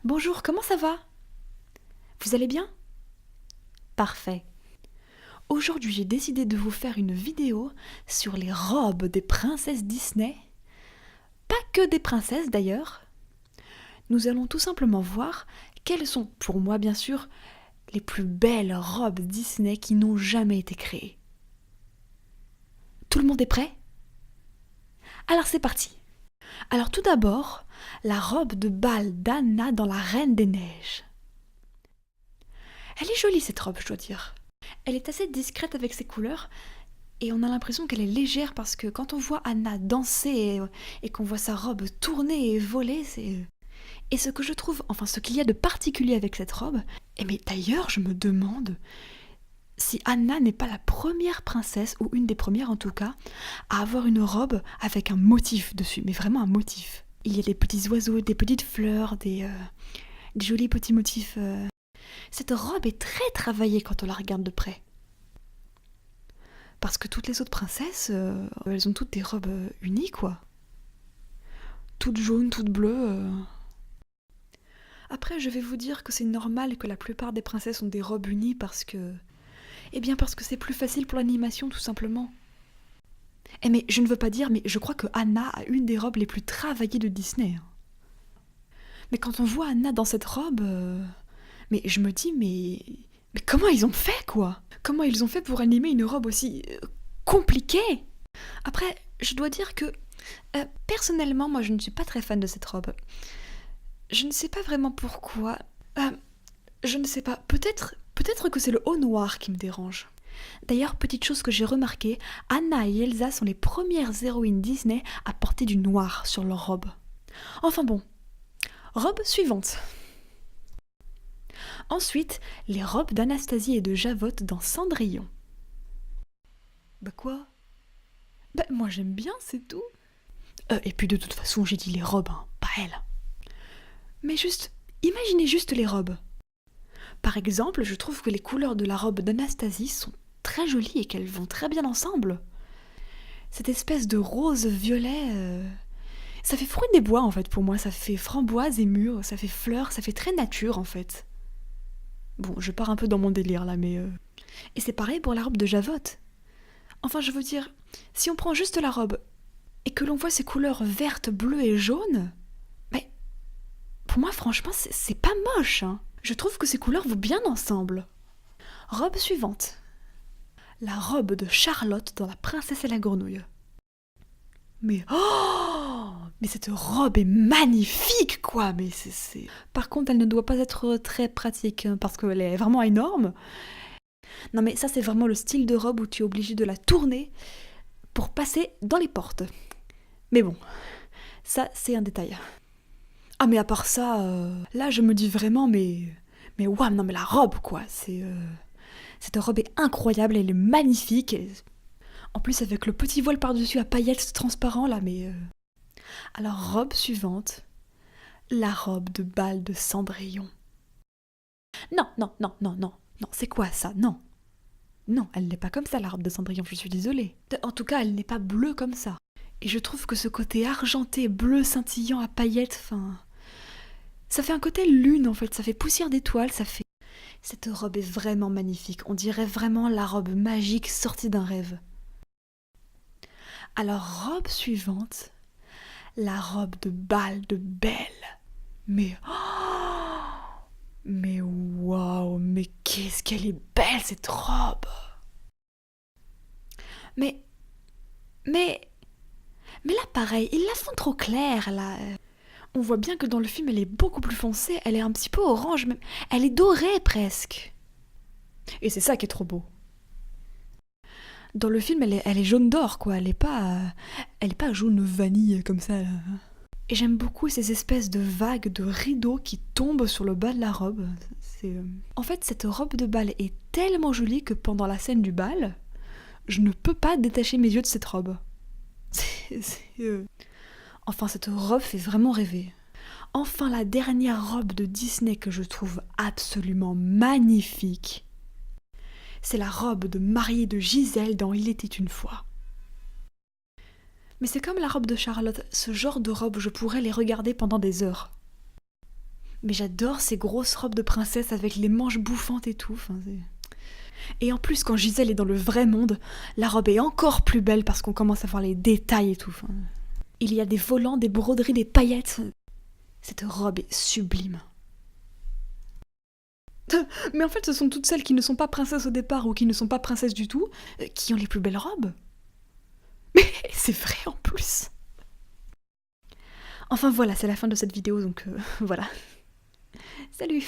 Bonjour, comment ça va? Vous allez bien? Parfait. Aujourd'hui, j'ai décidé de vous faire une vidéo sur les robes des princesses Disney. Pas que des princesses d'ailleurs. Nous allons tout simplement voir quelles sont, pour moi bien sûr, les plus belles robes Disney qui n'ont jamais été créées. Tout le monde est prêt? Alors c'est parti. Alors tout d'abord, la robe de bal d'Anna dans La Reine des Neiges. Elle est jolie cette robe, je dois dire. Elle est assez discrète avec ses couleurs et on a l'impression qu'elle est légère parce que quand on voit Anna danser et qu'on voit sa robe tourner et voler, c'est... Et ce que je trouve, enfin ce qu'il y a de particulier avec cette robe, et mais d'ailleurs je me demande si Anna n'est pas la première princesse, ou une des premières en tout cas, à avoir une robe avec un motif dessus, mais vraiment un motif. Il y a des petits oiseaux, des petites fleurs, des jolis petits motifs. Cette robe est très travaillée quand on la regarde de près. Parce que toutes les autres princesses, elles ont toutes des robes unies, quoi. Toutes jaunes, toutes bleues. Après, je vais vous dire que c'est normal que la plupart des princesses ont des robes unies parce que... Eh bien parce que c'est plus facile pour l'animation, tout simplement. Eh mais je ne veux pas dire, mais je crois que Anna a une des robes les plus travaillées de Disney. Mais quand on voit Anna dans cette robe... Mais je me dis, mais comment ils ont fait, quoi? Comment ils ont fait pour animer une robe aussi compliquée? Après, je dois dire que, personnellement, moi, je ne suis pas très fan de cette robe. Je ne sais pas vraiment pourquoi. Je ne sais pas. Peut-être que c'est le haut noir qui me dérange. D'ailleurs, petite chose que j'ai remarqué, Anna et Elsa sont les premières héroïnes Disney à porter du noir sur leur robe. Enfin bon. Robe suivante. Ensuite, les robes d'Anastasie et de Javotte dans Cendrillon. Bah quoi? Bah moi j'aime bien, c'est tout. Et puis de toute façon, j'ai dit les robes, hein, pas elle. Mais juste, imaginez juste les robes. Par exemple, je trouve que les couleurs de la robe d'Anastasie sont très jolies et qu'elles vont très bien ensemble. Cette espèce de rose-violet... Ça fait fruit des bois en fait pour moi, ça fait framboise et mûre, ça fait fleurs, ça fait très nature en fait. Bon, je pars un peu dans mon délire là, mais... Et c'est pareil pour la robe de Javotte. Enfin, je veux dire, si on prend juste la robe et que l'on voit ces couleurs vertes, bleues et jaunes, mais pour moi, franchement, c'est pas moche, hein. Je trouve que ces couleurs vont bien ensemble. Robe suivante. La robe de Charlotte dans La Princesse et la Grenouille. Mais oh, mais cette robe est magnifique, quoi. Mais c'est... Par contre, elle ne doit pas être très pratique hein, parce qu'elle est vraiment énorme. Non, mais ça, c'est vraiment le style de robe où tu es obligé de la tourner pour passer dans les portes. Mais bon, ça, c'est un détail. Ah, mais à part ça, là, je me dis vraiment, mais waouh, non, mais la robe, quoi. Cette robe est incroyable, elle est magnifique. En plus, avec le petit voile par-dessus à paillettes transparent, là, mais... Alors, robe suivante. La robe de bal de Cendrillon. Non, non, non, non, non. Non, c'est quoi ça? Non. Non, elle n'est pas comme ça, la robe de Cendrillon, je suis désolée. En tout cas, elle n'est pas bleue comme ça. Et je trouve que ce côté argenté, bleu scintillant à paillettes, enfin... Ça fait un côté lune, en fait, ça fait poussière d'étoiles, ça fait... Cette robe est vraiment magnifique, on dirait vraiment la robe magique sortie d'un rêve. Alors, robe suivante, la robe de bal de Belle. Mais... Oh, mais waouh, mais qu'est-ce qu'elle est belle, cette robe! Mais là, pareil, ils la font trop claire, là. On voit bien que dans le film, elle est beaucoup plus foncée, elle est un petit peu orange, même. Elle est dorée, presque. Et c'est ça qui est trop beau. Dans le film, elle est jaune d'or, quoi. Elle est pas jaune vanille, comme ça, là. Et j'aime beaucoup ces espèces de vagues de rideaux qui tombent sur le bas de la robe. En fait, cette robe de bal est tellement jolie que pendant la scène du bal, je ne peux pas détacher mes yeux de cette robe. Enfin, cette robe fait vraiment rêver. Enfin, la dernière robe de Disney que je trouve absolument magnifique, c'est la robe de mariée de Gisèle dans Il était une fois. Mais c'est comme la robe de Charlotte, ce genre de robe, je pourrais les regarder pendant des heures. Mais j'adore ces grosses robes de princesse avec les manches bouffantes et tout. Et en plus, quand Gisèle est dans le vrai monde, la robe est encore plus belle parce qu'on commence à voir les détails et tout. Il y a des volants, des broderies, des paillettes. Cette robe est sublime. Mais en fait, ce sont toutes celles qui ne sont pas princesses au départ ou qui ne sont pas princesses du tout qui ont les plus belles robes. Mais c'est vrai en plus. Enfin voilà, c'est la fin de cette vidéo, donc voilà. Salut!